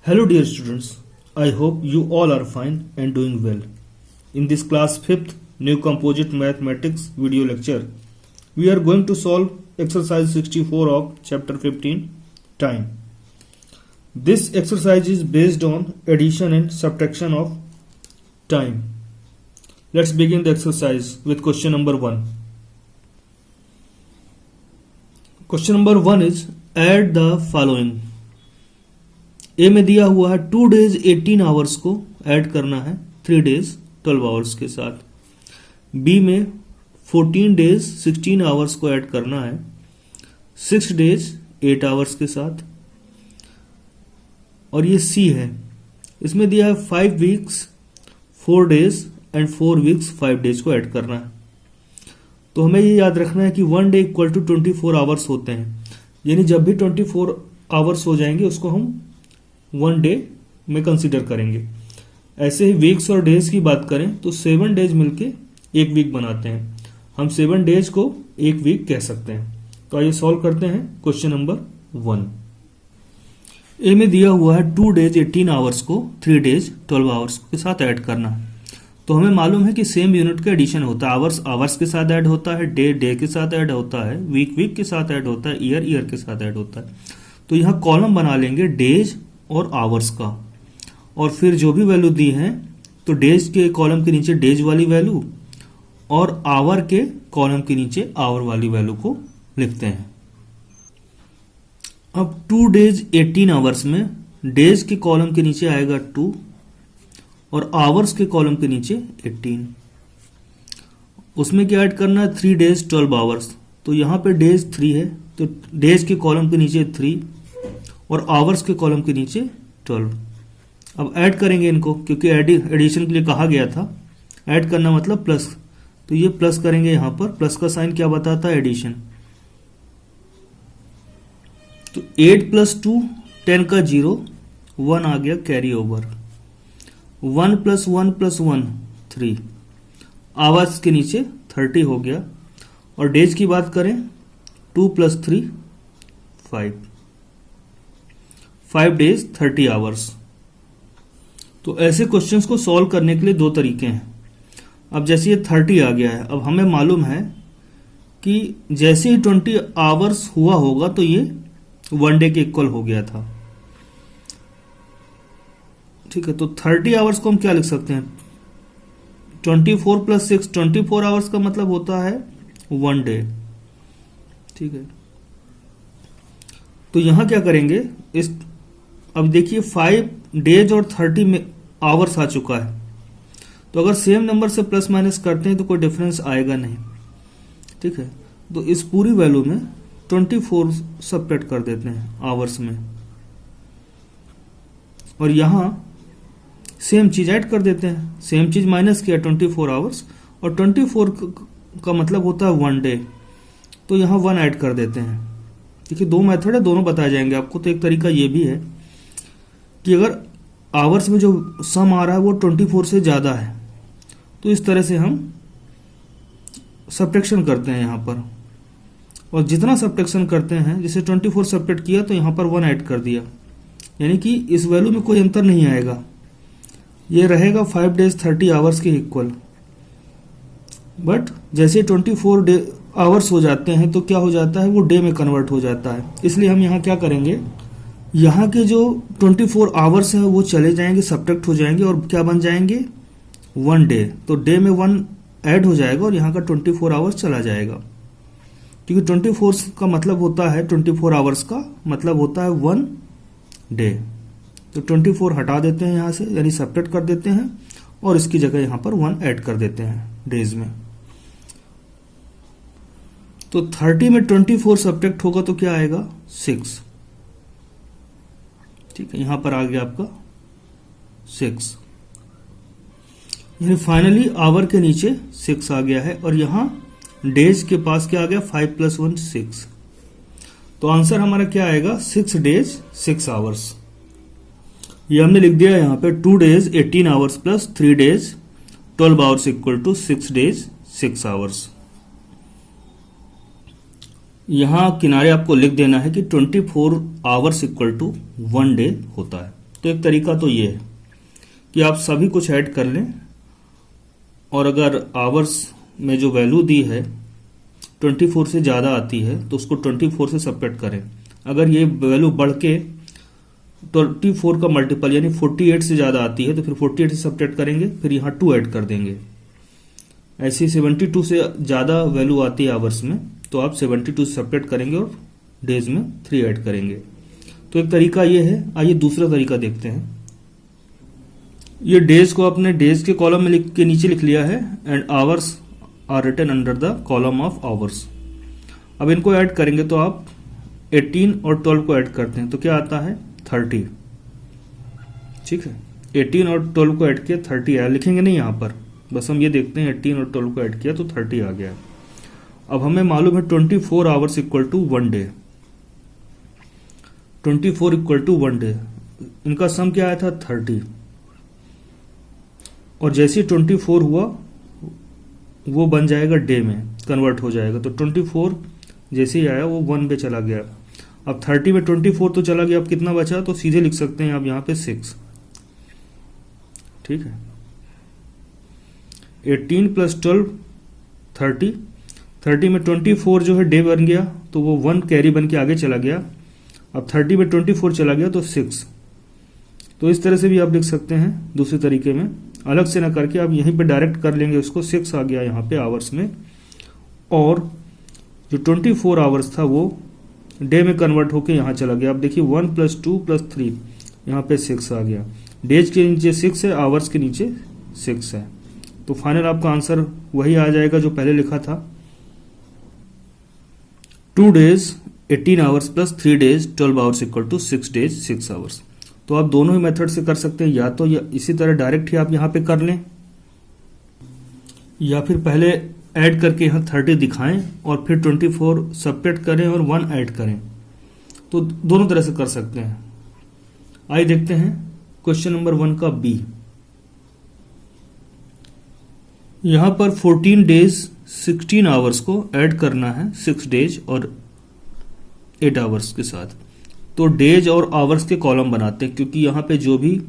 Hello dear students, I hope you all are fine and doing well. In this class 5th New Composite Mathematics video lecture, we are going to solve exercise 64 of chapter 15, Time. This exercise is based on addition and subtraction of time. Let's begin the exercise with question number 1. Question number 1 is add the following. ए में दिया हुआ है 2 days 18 hours को add करना है 3 days 12 hours के साथ. B में 14 days 16 आवर्स को ऐड करना है 6 days 8 आवर्स के साथ. और ये सी है, इसमें दिया है 5 weeks 4 days and 4 weeks 5 days को ऐड करना है. तो हमें ये याद रखना है कि 1 day इक्वल टू 24 आवर्स होते हैं, यानी जब भी 24 आवर्स हो जाएंगे उसको हम 1 day में कंसीडर करेंगे. ऐसे ही वीक्स और डेज की बात करें तो 7 days मिलके एक वीक बनाते हैं. हम 7 days को एक वीक कह सकते हैं. तो आइए सॉल्व करते हैं क्वेश्चन नंबर 1. ए में दिया हुआ है 2 days 18 आवर्स को 3 days 12 आवर्स के साथ ऐड करना है. तो हमें मालूम है कि सेम यूनिट का एडिशन होता है. आवर्स आवर्स के साथ ऐड होता है, डे डे के साथ ऐड होता है, वीक वीक के साथ ऐड होता है, ईयर ईयर के साथ ऐड होता है. तो यहाँ कॉलम बना लेंगे डेज और आवर्स का, और फिर जो भी वैल्यू दी है तो डेज के कॉलम के नीचे डेज वाली वैल्यू और आवर के कॉलम के नीचे आवर वाली वैल्यू को लिखते हैं. अब 2 days 18 आवर्स में डेज के कॉलम के नीचे आएगा 2 और आवर्स के कॉलम के नीचे 18. उसमें क्या ऐड करना है 3 days 12 आवर्स. तो यहां पे डेज 3 है तो डेज के कॉलम के नीचे 3 और आवर्स के कॉलम के नीचे 12. अब ऐड करेंगे इनको, क्योंकि एडिशन के लिए कहा गया था. ऐड करना मतलब प्लस, तो ये प्लस करेंगे. यहां पर प्लस का साइन क्या बताता है? एडिशन. तो 8 + 2 10 का 0 1 आ गया कैरी ओवर. 1 + 1 + 1 3. आवर्स के नीचे 30 हो गया. और डेज की बात करें 2 + 3 5 days 30 आवर्स. तो ऐसे क्वेश्चंस को सॉल्व करने के लिए दो तरीके हैं. अब जैसे ये 30 आ गया है, अब हमें मालूम है कि जैसे ही 20 आवर्स हुआ होगा तो ये 1 day के इक्वल हो गया था. ठीक है, तो 30 आवर्स को हम क्या लिख सकते हैं? 24 + 6 24 आवर्स का मतलब होता है 1 day. ठीक है, तो यहां क्या करेंगे इस, अब देखिए 5 days और 30 में आवर्स आ चुका है. तो अगर सेम नंबर से प्लस माइनस करते हैं तो कोई डिफरेंस आएगा नहीं. ठीक है, तो इस पूरी वैल्यू में 24 सबट्रैक्ट कर देते हैं आवर्स में, और यहां सेम चीज ऐड कर देते हैं. सेम चीज माइनस किया 24 आवर्स, और 24 का मतलब होता है 1 day. तो यहां 1 ऐड कर देते हैं. देखिए दो मेथड है, दोनों बताए जाएंगे आपको. तो एक तरीका ये भी है कि अगर आवर्स में जो सम आ रहा है वो 24 से ज्यादा है तो इस तरह से हम सब्ट्रैक्शन करते हैं यहां पर. और जितना सब्ट्रैक्शन करते हैं, जैसे 24 सब्ट्रैक्ट किया तो यहां पर 1 ऐड कर दिया, यानी कि इस वैल्यू में कोई अंतर नहीं आएगा. ये रहेगा 5 days 30 आवर्स के इक्वल. बट जैसे 24 आवर्स हो जाते हैं तो क्या हो जाता है, वो डे में कन्वर्ट हो जाता है. इसलिए हम यहाँ क्या करेंगे, यहाँ के जो 24 आवर्स हैं वो चले जाएंगे, सब्ट्रैक्ट हो जाएंगे और क्या बन जाएंगे 1 day. तो डे में 1 ऐड हो जाएगा और यहाँ का 24 आवर्स चला जाएगा, क्योंकि 24 का मतलब होता है 24 आवर्स का मतलब होता है 1 day. तो 24 हटा देते हैं यहाँ से, यानी सब्ट्रैक्ट कर देते हैं, और इसकी जगह यहाँ पर 1 ऐड कर देते हैं डेज में. तो 30 में 24 सब्ट्रैक्ट होगा तो क्या आएगा 6. ठीक है, यहां पर आ गया आपका 6, यानी फाइनली आवर के नीचे 6 आ गया है. और यहां डेज के पास क्या आ गया 5 + 1 6. तो आंसर हमारा क्या आएगा 6 days 6 आवर्स. ये हमने लिख दिया यहां पे 2 days 18 hours plus 3 days 12 hours equal to 6 days 6 hours. यहां किनारे आपको लिख देना है कि 24 आवर्स इक्वल टू 1 day होता है. तो एक तरीका तो ये है कि आप सभी कुछ ऐड कर लें और अगर आवर्स में जो वैल्यू दी है 24 से ज़्यादा आती है तो उसको 24 से सबट्रैक्ट करें। अगर ये वैल्यू बढ़ के 24 का मल्टीपल यानी 48 से ज़्यादा आती है तो फिर 48 से सबट्रैक्ट करेंगे, फिर यहाँ 2 ऐड कर देंगे। ऐसे 72 से ज़्यादा वैल्यू आती है आवर्स में तो आप 72 से सबट्रैक्ट करेंगे और डेज में 3 ऐड करेंगे। तो एक तरीका ये है। आइए दूसरा तरीका देखते हैं। ये डेज को आपने डेज के कॉलम में के नीचे लिख लिया है and hours are written under the column of hours. अब इनको ऐड करेंगे तो आप 18 और 12 को ऐड करते हैं तो क्या आता है 30। ठीक है, 18 और 12 को ऐड किया 30 आया, लिखेंगे नहीं यहाँ पर, बस हम ये देखते हैं 18 और 12 को ऐड किया तो 30 आ गया। अब हमें मालूम है 24 hours equal to 1 day. 24 equal to 1 day, इनका सम क्या आया था 30, और जैसे 24 हुआ वो बन जाएगा डे में कन्वर्ट हो जाएगा। तो 24 जैसे ही आया वो 1 पे चला गया। अब 30 में 24 तो चला गया, अब कितना बचा, तो सीधे लिख सकते हैं आप यहाँ पे 6। ठीक है, 18 प्लस 12 30, 30 में 24 जो है डे बन गया तो वो 1 कैरी बन के आगे चला गया। अब 30 में 24 चला गया तो 6। तो इस तरह से भी आप लिख सकते हैं दूसरे तरीके में, अलग से ना करके आप यहीं पे डायरेक्ट कर लेंगे उसको। 6 आ गया यहाँ पे आवर्स में, और जो 24 आवर्स था वो डे में कन्वर्ट होके यहाँ चला गया। अब देखिए 1 प्लस 2 प्लस 3, यहाँ पे 6 आ गया। डेज के नीचे 6 है, आवर्स के नीचे 6 है, तो फाइनल आपका आंसर वही आ जाएगा जो पहले लिखा था। 2 days 18 hours plus 3 days 12 hours equal to 6 days 6 hours. तो आप दोनों ही मेथड से कर सकते हैं, या तो इसी तरह डायरेक्ट ही आप यहाँ पे कर लें, या फिर पहले ऐड करके यहाँ 30 दिखाएं और फिर 24 सबट्रैक्ट करें और 1 ऐड करें। तो दोनों तरह से कर सकते हैं। आइए देखते हैं क्वेश्चन नंबर 1 का बी। यहाँ पर 14 डेज 16 आवर्स को ऐड करना है 6 डेज और 8 आवर्स के साथ। तो डेज और आवर्स के कॉलम बनाते हैं, क्योंकि यहाँ पे जो भी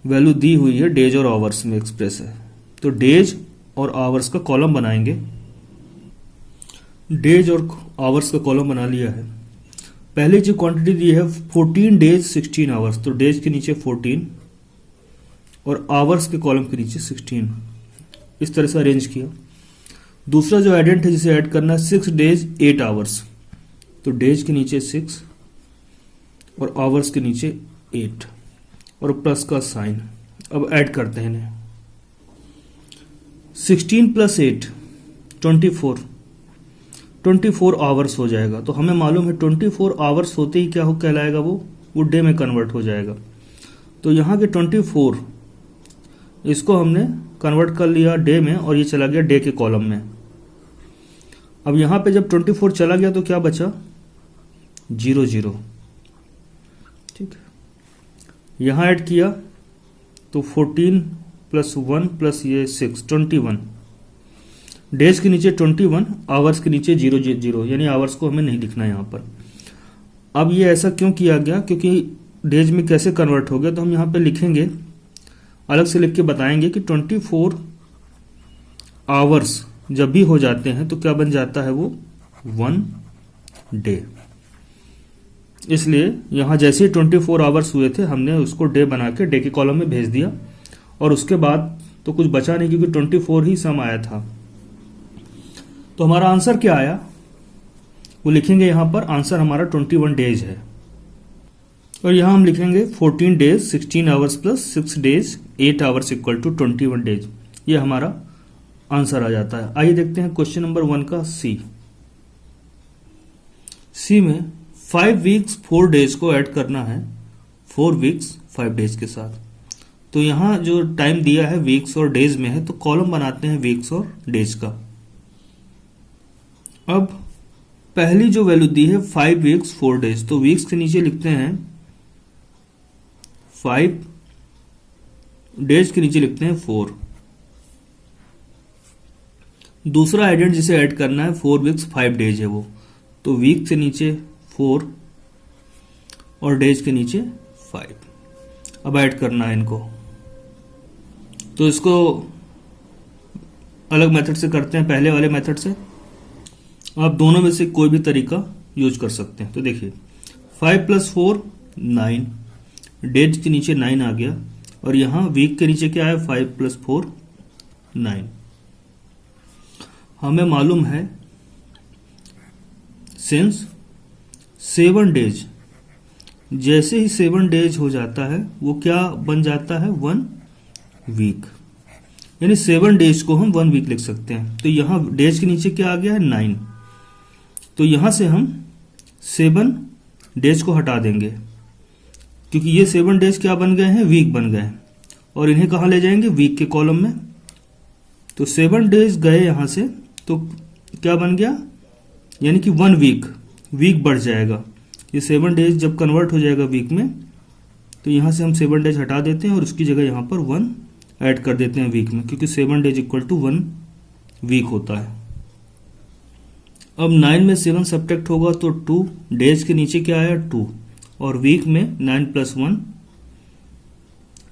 वैल्यू दी हुई है डेज और आवर्स में एक्सप्रेस है, तो डेज और आवर्स का कॉलम बनाएंगे। डेज और आवर्स का कॉलम बना लिया है। पहले जो क्वांटिटी दी है 14 डेज 16 आवर्स, तो डेज के नीचे 14 और आवर्स के कॉलम के नीचे 16, इस तरह से अरेंज किया। दूसरा जो एडेंट है जिसे ऐड करना है 6 डेज 8 आवर्स, तो डेज के नीचे 6 और आवर्स के नीचे 8 और प्लस का साइन। अब ऐड करते हैं इन्हें। 16 प्लस 8 24 आवर्स हो जाएगा। तो हमें मालूम है 24 आवर्स होते ही क्या हो कहलाएगा, वो डे में कन्वर्ट हो जाएगा। तो यहाँ के 24 इसको हमने कन्वर्ट कर लिया डे में और ये चला गया डे के कॉलम में। अब यहाँ पे जब 24 चला गया तो क्या बचा 0 0। ठीक है, यहाँ ऐड किया तो 14 प्लस 1 प्लस ये 6 21। डेज के नीचे 21, आवर्स के नीचे 0 0, यानी आवर्स को हमें नहीं लिखना है यहाँ पर। अब ये ऐसा क्यों किया गया, क्योंकि डेज में कैसे कन्वर्ट हो गया, तो हम यहाँ पे लिखेंगे, अलग से लिख के बताएंगे कि 24 आवर्स जब भी हो जाते हैं तो क्या बन जाता है वो 1 डे। इसलिए यहाँ जैसे ही 24 आवर्स हुए थे हमने उसको डे बना के डे के कॉलम में भेज दिया, और उसके बाद तो कुछ बचा नहीं क्योंकि 24 ही सम आया था। तो हमारा आंसर क्या आया वो लिखेंगे यहाँ पर। आंसर हमारा 21 डेज है, और यहाँ हम लिखेंगे 14 days 16 hours plus 6 days 8 hours equal to 21 days. ये हमारा आंसर आ जाता है। आइए देखते हैं क्वेश्चन नंबर 1 का सी। सी में 5 वीक्स 4 डेज को ऐड करना है 4 वीक्स 5 डेज के साथ। तो यहाँ जो टाइम दिया है वीक्स और डेज में है, तो कॉलम बनाते हैं वीक्स और डेज का। अब पहली जो वैल्यू दी है 5 वीक्स 4 डेज, तो वीक्स के नीचे लिखते हैं 5, डेज के नीचे लिखते हैं 4। दूसरा एडेंट जिसे ऐड करना है 4 वीक्स 5 डेज है वो, तो वीक के नीचे 4 और डेज के नीचे 5। अब ऐड करना है इनको। तो इसको अलग मेथड से करते हैं, पहले वाले मेथड से। आप दोनों में से कोई भी तरीका यूज कर सकते हैं। तो देखिए 5 + 4 9, डेज के नीचे 9 आ गया, और यहां वीक के नीचे क्या है 5 + 4 9। हमें मालूम है सिंस 7 डेज, जैसे ही 7 डेज हो जाता है वो क्या बन जाता है 1 वीक, यानी 7 डेज को हम 1 वीक लिख सकते हैं। तो यहां डेज के नीचे क्या आ गया है 9, तो यहां से हम 7 डेज को हटा देंगे, क्योंकि ये 7 डेज क्या बन गए हैं वीक बन गए हैं, और इन्हें कहां ले जाएंगे वीक के कॉलम में। तो 7 डेज गए यहां से, तो क्या बन गया, यानी कि 1 वीक बढ़ जाएगा। ये 7 डेज जब कन्वर्ट हो जाएगा वीक में, तो यहां से हम 7 डेज हटा देते हैं और उसकी जगह यहां पर 1 ऐड कर देते हैं वीक में, क्योंकि 7 डेज = 1 वीक होता है। अब 9 में 7 सब्ट्रैक्ट होगा तो 2, डेज के नीचे क्या आया 2, और वीक में 9 + 1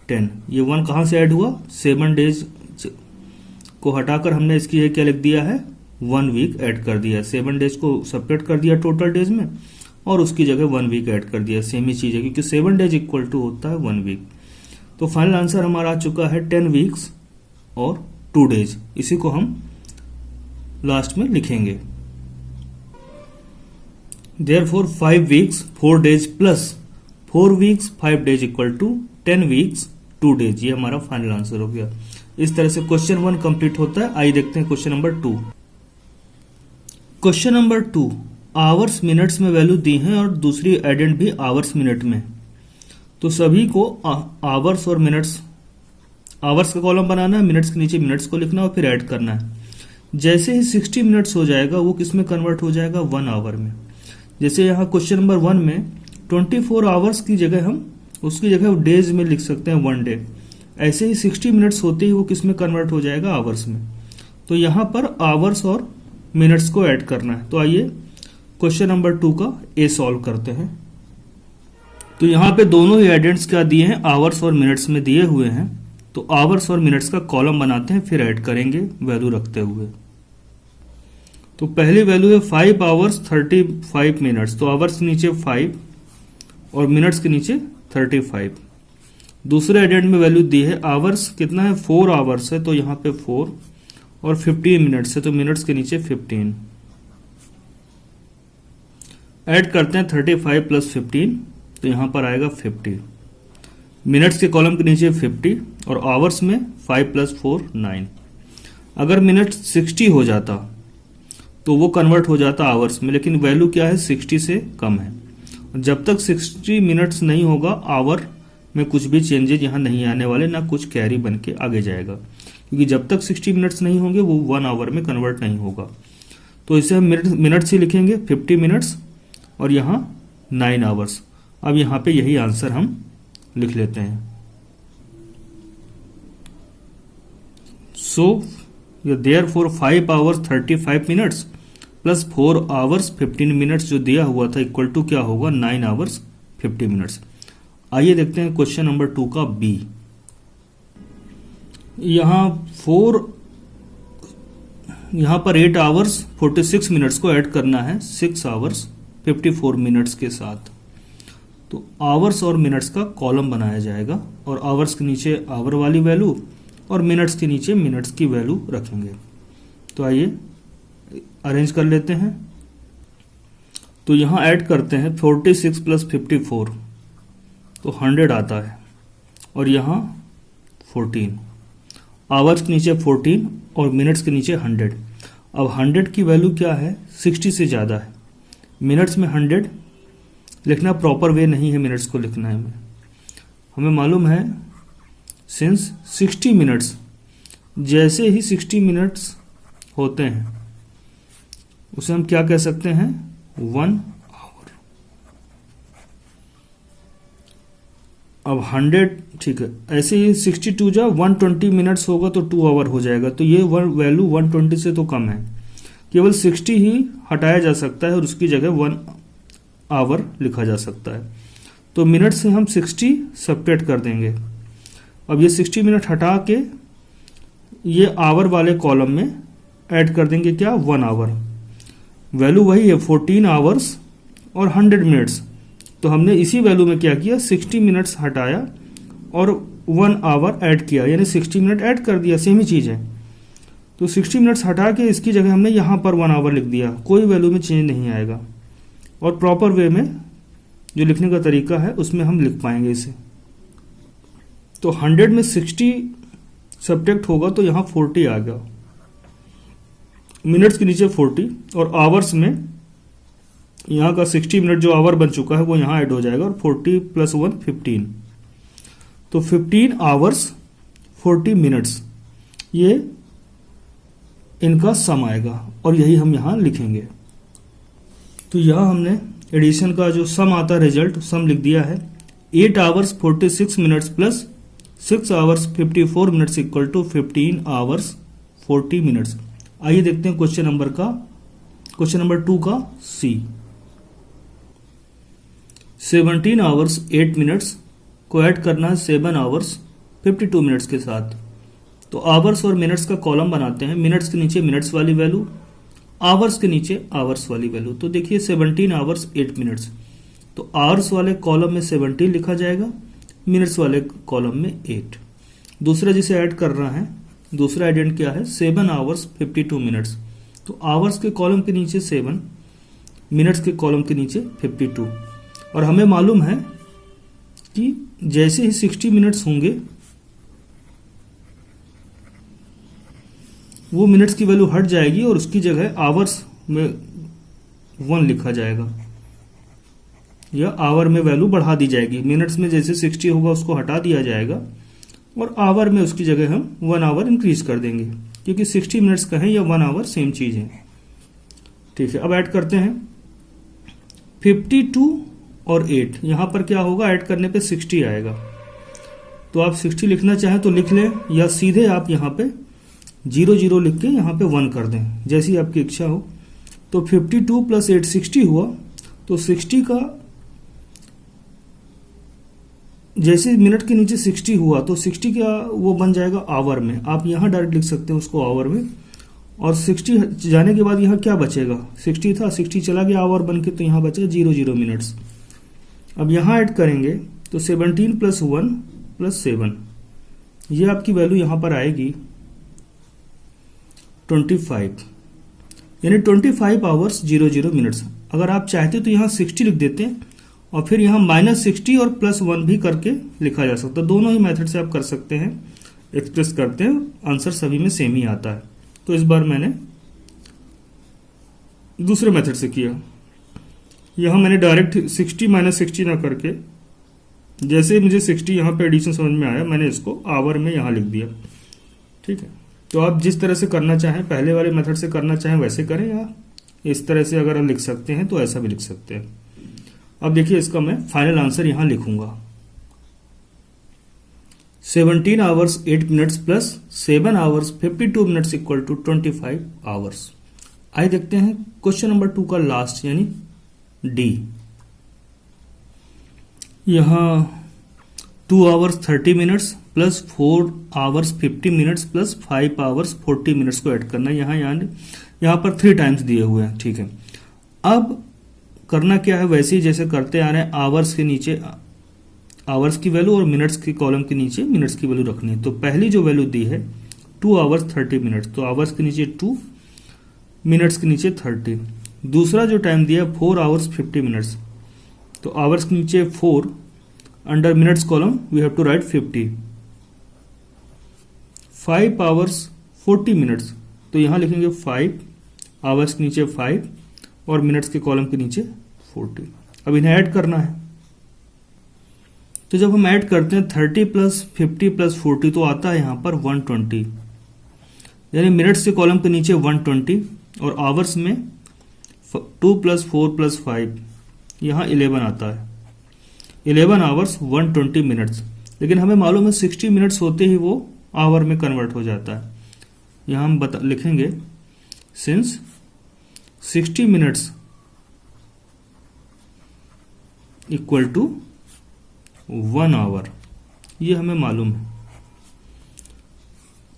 10। ये 1 कहां से ऐड हुआ, 7 डेज को हटाकर हमने इसकी जगह क्या लिख दिया है 1 वीक ऐड कर दिया। 7 डेज को सब्ट्रैक्ट कर दिया टोटल डेज में, और उसकी जगह 1 वीक ऐड कर दिया। सेम ही चीज है, क्योंकि 7 डेज = होता है 1 वीक। तो फाइनल आंसर हमारा आ चुका है 10 वीक्स और 2 डेज। इसी को हम लास्ट में लिखेंगे। Therefore 5 weeks 4 days plus 4 weeks 5 days = 10 weeks 2 days। ये हमारा फाइनल आंसर हो गया। इस तरह से क्वेश्चन 1 कंप्लीट होता है। आइए देखते हैं question number 2। Question number 2, hours minutes में वैल्यू दी है और दूसरी एडेंट भी आवर्स मिनट में। तो सभी को आवर्स और मिनट्स, आवर्स का कॉलम बनाना है, मिनट्स के नीचे मिनट्स को लिखना और फिर ऐड करना है। जैसे ही 60 मिनट्स हो जाएगा वो किस में कन्वर्ट हो जाएगा 1 आवर में। जैसे यहाँ क्वेश्चन नंबर 1 में 24 आवर्स की जगह हम उसकी जगह डेज में लिख सकते हैं 1 डे। ऐसे ही 60 मिनट्स होते ही वो किस में कन्वर्ट हो जाएगा आवर्स में। तो यहाँ पर आवर्स और मिनट्स को ऐड करना है। तो आइए क्वेश्चन नंबर 2 का ए सॉल्व करते हैं। तो यहाँ पे दोनों ही एडेंट्स क्या दिए हैं, आवर्स और मिनट्स में दिए हुए हैं। तो आवर्स और मिनट्स का कॉलम बनाते हैं, फिर ऐड करेंगे वैल्यू रखते हुए। तो पहली वैल्यू है 5 आवर्स 35 मिनट्स। तो आवर्स के नीचे 5 और मिनट्स के नीचे 35। दूसरे एडेंट में वैल्यू दी है आवर्स कितना है 4 आवर्स है, तो यहां पे 4 और 15 मिनट्स है, तो मिनट्स के नीचे 15। ऐड करते हैं 35 + 15, तो यहां पर आएगा 50। मिनट्स के कॉलम के नीचे 50 और आवर्स में 5 + 4 9। अगर मिनट 60 हो जाता तो वो कन्वर्ट हो जाता आवर्स में, लेकिन वैल्यू क्या है 60 से कम है। जब तक 60 मिनट्स नहीं होगा आवर में कुछ भी चेंजेज यहाँ नहीं आने वाले, ना कुछ कैरी बन के आगे जाएगा, क्योंकि जब तक 60 मिनट्स नहीं होंगे वो 1 आवर में कन्वर्ट नहीं होगा। तो इसे हम मिनट्स ही लिखेंगे 50 मिनट्स और यहाँ 9 आवर्स। अब यहाँ पे यही आंसर हम लिख लेते हैं। So therefore 5 hours 35 minutes plus 4 hours 15 minutes जो दिया हुआ था इक्वल टू क्या होगा 9 आवर्स 50 मिनट्स। आइए देखते हैं क्वेश्चन नंबर 2 का बी। यहां पर 8 आवर्स 46 मिनट्स को ऐड करना है 6 आवर्स 54 मिनट्स के साथ। तो आवर्स और मिनट्स का कॉलम बनाया जाएगा और आवर्स के नीचे आवर वाली वैल्यू और मिनट्स के नीचे मिनट्स की वैल्यू रखेंगे। तो आइए अरेंज कर लेते हैं। तो यहां ऐड करते हैं 46 + 54 तो 100 आता है, और यहां 14 आवर्स के नीचे 14 और मिनट्स के नीचे 100। अब 100 की वैल्यू क्या है 60 से ज़्यादा है। मिनट्स में 100 लिखना प्रॉपर वे नहीं है, मिनट्स को लिखना है हमें मालूम है सिंस 60 मिनट्स, जैसे ही 60 मिनट्स होते हैं उसे हम क्या कह सकते हैं 1 आवर। अब 100 ठीक है, ऐसे ही 62 जा 120 मिनट्स होगा तो 2 आवर हो जाएगा। तो ये वैल्यू 120 से तो कम है, केवल 60 ही हटाया जा सकता है और उसकी जगह 1 आवर लिखा जा सकता है। तो मिनट से हम 60 सब्ट्रैक्ट कर देंगे। अब ये 60 मिनट हटा के ये आवर वाले कॉलम में ऐड कर देंगे क्या, 1 आवर। वैल्यू वही है 14 आवर्स और 100 मिनट्स। तो हमने इसी वैल्यू में क्या किया, 60 मिनट्स हटाया और 1 आवर ऐड किया, यानी 60 मिनट ऐड कर दिया, सेम ही चीज़ है। तो 60 मिनट्स हटा के इसकी जगह हमने यहाँ पर 1 आवर लिख दिया, कोई वैल्यू में चेंज नहीं आएगा। और प्रॉपर वे में जो लिखने का तरीका है उसमें हम लिख पाएंगे इसे। तो 100 में 60 सब्ट्रैक्ट होगा तो यहाँ 40 आ गया, मिनट्स के नीचे 40, और आवर्स में यहाँ का 60 मिनट जो आवर बन चुका है वो यहाँ ऐड हो जाएगा, और 40 + 1 15, तो 15 आवर्स 40 मिनट्स, ये इनका सम आएगा और यही हम यहाँ लिखेंगे। तो यहाँ हमने एडिशन का जो सम आता है रिजल्ट, सम लिख दिया है। 8 hours 46 minutes plus 6 hours 54 minutes equal to 15 hours 40 minutes. आइए देखते हैं क्वेश्चन नंबर 2 का सी। 17 आवर्स 8 मिनट्स को ऐड करना है 7 आवर्स 52 मिनट्स के साथ। तो आवर्स और मिनट्स का कॉलम बनाते हैं, मिनट्स के नीचे मिनट्स वाली वैल्यू, आवर्स के नीचे आवर्स वाली वैल्यू। तो देखिए 17 आवर्स 8 मिनट्स, तो आवर्स वाले कॉलम में 17 लिखा जाएगा, मिनट्स वाले कॉलम में 8। दूसरा जिसे ऐड कर रहा है, दूसरा एडेंट क्या है, 7 आवर्स 52 मिनट्स। तो आवर्स के कॉलम के नीचे 7, मिनट्स के कॉलम के नीचे 52। और हमें मालूम है कि जैसे ही 60 मिनट्स होंगे वो मिनट्स की वैल्यू हट जाएगी और उसकी जगह आवर्स में 1 लिखा जाएगा, या आवर में वैल्यू बढ़ा दी जाएगी। मिनट्स में जैसे 60 होगा उसको हटा दिया जाएगा और आवर में उसकी जगह हम 1 आवर इंक्रीज कर देंगे, क्योंकि 60 मिनट्स का है या 1 आवर सेम चीज है। ठीक है, अब ऐड करते हैं 52 और 8। यहां पर क्या होगा, ऐड करने पे 60 आएगा। तो आप 60 लिखना चाहें तो लिख लें, या सीधे आप यहां पे 00 लिख के यहां पे 1 कर दें, जैसी आपकी इच्छा हो। तो 52 + 8 60 हुआ। तो 60 का जैसे मिनट के नीचे 60 हुआ तो 60 का वो बन जाएगा आवर में। आप यहां डायरेक्ट लिख सकते हैं उसको आवर में, और 60 जाने के बाद यहां क्या बचेगा, 60 था, 60 चला गया आवर बन के, तो यहां बचा 00 मिनट्स। अब यहां ऐड करेंगे तो 17 + 1 + 7, ये आपकी वैल्यू यहां पर आएगी 25, यानी 25 आवर्स 00 मिनट्स। अगर आप चाहते तो यहां 60 लिख देते हैं और फिर यहां -60 और +1 भी करके लिखा जा सकता है। दोनों ही मेथड से आप कर सकते हैं, एक्सप्रेस करते हैं, आंसर सभी में सेम ही आता है। तो इस बार मैंने दूसरे मेथड से किया। यहां मैंने डायरेक्ट 60 - 60 ना करके, जैसे मुझे 60 यहां पे एडिशन समझ में आया, मैंने इसको आवर में यहां लिख दिया। ठीक है, तो आप जिस तरह से करना चाहें, पहले वाले मेथड से करना चाहें वैसे करें, या इस तरह से अगर आप लिख सकते हैं तो ऐसा भी लिख सकते हैं। अब देखिए इसका मैं फाइनल आंसर यहां लिखूंगा, 17 hours 8 minutes plus 7 hours 52 minutes equal to 25 hours. आइए देखते हैं क्वेश्चन नंबर 2 का लास्ट, यानी डी। यहां 2 hours 30 minutes plus 4 hours 50 minutes plus 5 hours 40 minutes को ऐड करना है। यहाँ पर 3 टाइम्स दिए हुए हैं। ठीक है, अब करना क्या है, वैसे ही जैसे करते आ रहे हैं, आवर्स के नीचे आवर्स की वैल्यू और मिनट्स की कॉलम के नीचे मिनट्स की वैल्यू रखनी है। तो पहली जो वैल्यू दी है 2 आवर्स 30 मिनट्स, तो आवर्स के नीचे 2, मिनट्स के नीचे 30। दूसरा जो टाइम दिया 4 आवर्स 50 मिनट्स, तो आवर्स के नीचे 4, under minutes column we have to write 50। 5 hours 40 minutes, तो यहां लिखेंगे 5, आवर्स के नीचे 5 और मिनट्स के कॉलम के नीचे 40। अब इन्हें ऐड करना है, तो जब हम ऐड करते हैं 30 + 50 + 40 तो आता है यहां पर 120, यानी मिनट्स के कॉलम के नीचे 120 और आवर्स में 2 + 4 + 5, यहां 11 आता है। 11 आवर्स 120 मिनट्स, लेकिन हमें मालूम है 60 मिनट्स होते ही वो आवर में कन्वर्ट हो जाता है। यहां हम लिखेंगे since 60 minutes equal to 1 hour, ये हमें मालूम है।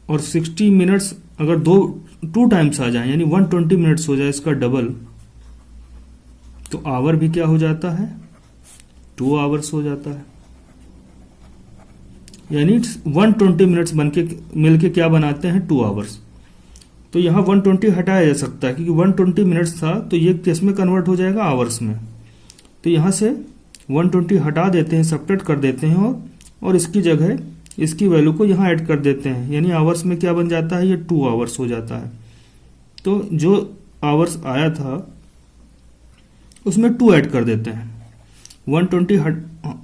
और 60 मिनट्स अगर टू टाइम्स आ जाए यानी 120 मिनट्स हो जाए इसका डबल, तो आवर भी क्या हो जाता है, 2 आवर्स हो जाता है। यानी 120 मिनट्स बनके मिलके क्या बनाते हैं, 2 आवर्स। तो यहाँ 120 हटाया जा सकता है क्योंकि 120 मिनट्स था, तो ये किस में कन्वर्ट हो जाएगा, आवर्स में। तो यहाँ से 120 हटा देते हैं, सब्ट्रैक्ट कर देते हैं और इसकी जगह इसकी वैल्यू को यहाँ ऐड कर देते हैं, यानी आवर्स में क्या बन जाता है, ये 2 आवर्स हो जाता है। तो जो आवर्स आया था उसमें 2 ऐड कर देते हैं। 120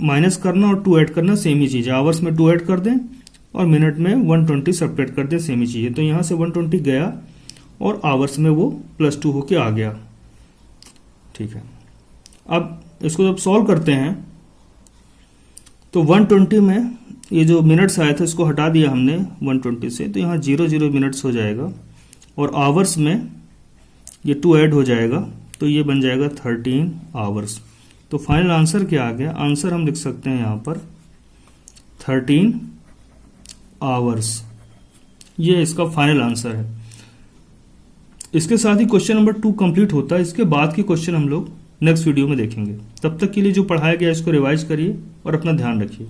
माइनस करना और 2 ऐड करना सेम ही चीज़ है। आवर्स में 2 ऐड कर दें और मिनट में 120 सब्ट्रैक्ट कर दें, सेम ही चीज़ है। तो यहाँ से 120 गया और आवर्स में वो +2 होके आ गया। ठीक है, अब इसको जब सॉल्व करते हैं तो 120 में ये जो मिनट्स आया था इसको हटा दिया हमने 120 से, तो यहाँ 0 मिनट्स हो जाएगा और आवर्स में ये 2 ऐड हो जाएगा, तो ये बन जाएगा 13 आवर्स। तो फाइनल आंसर क्या आ गया, आंसर हम लिख सकते हैं यहाँ पर 13 आवर्स, ये इसका फाइनल आंसर है। इसके साथ ही क्वेश्चन नंबर 2 कंप्लीट होता है। इसके बाद के क्वेश्चन हम लोग नेक्स्ट वीडियो में देखेंगे। तब तक के लिए जो पढ़ाया गया इसको रिवाइज करिए और अपना ध्यान रखिए।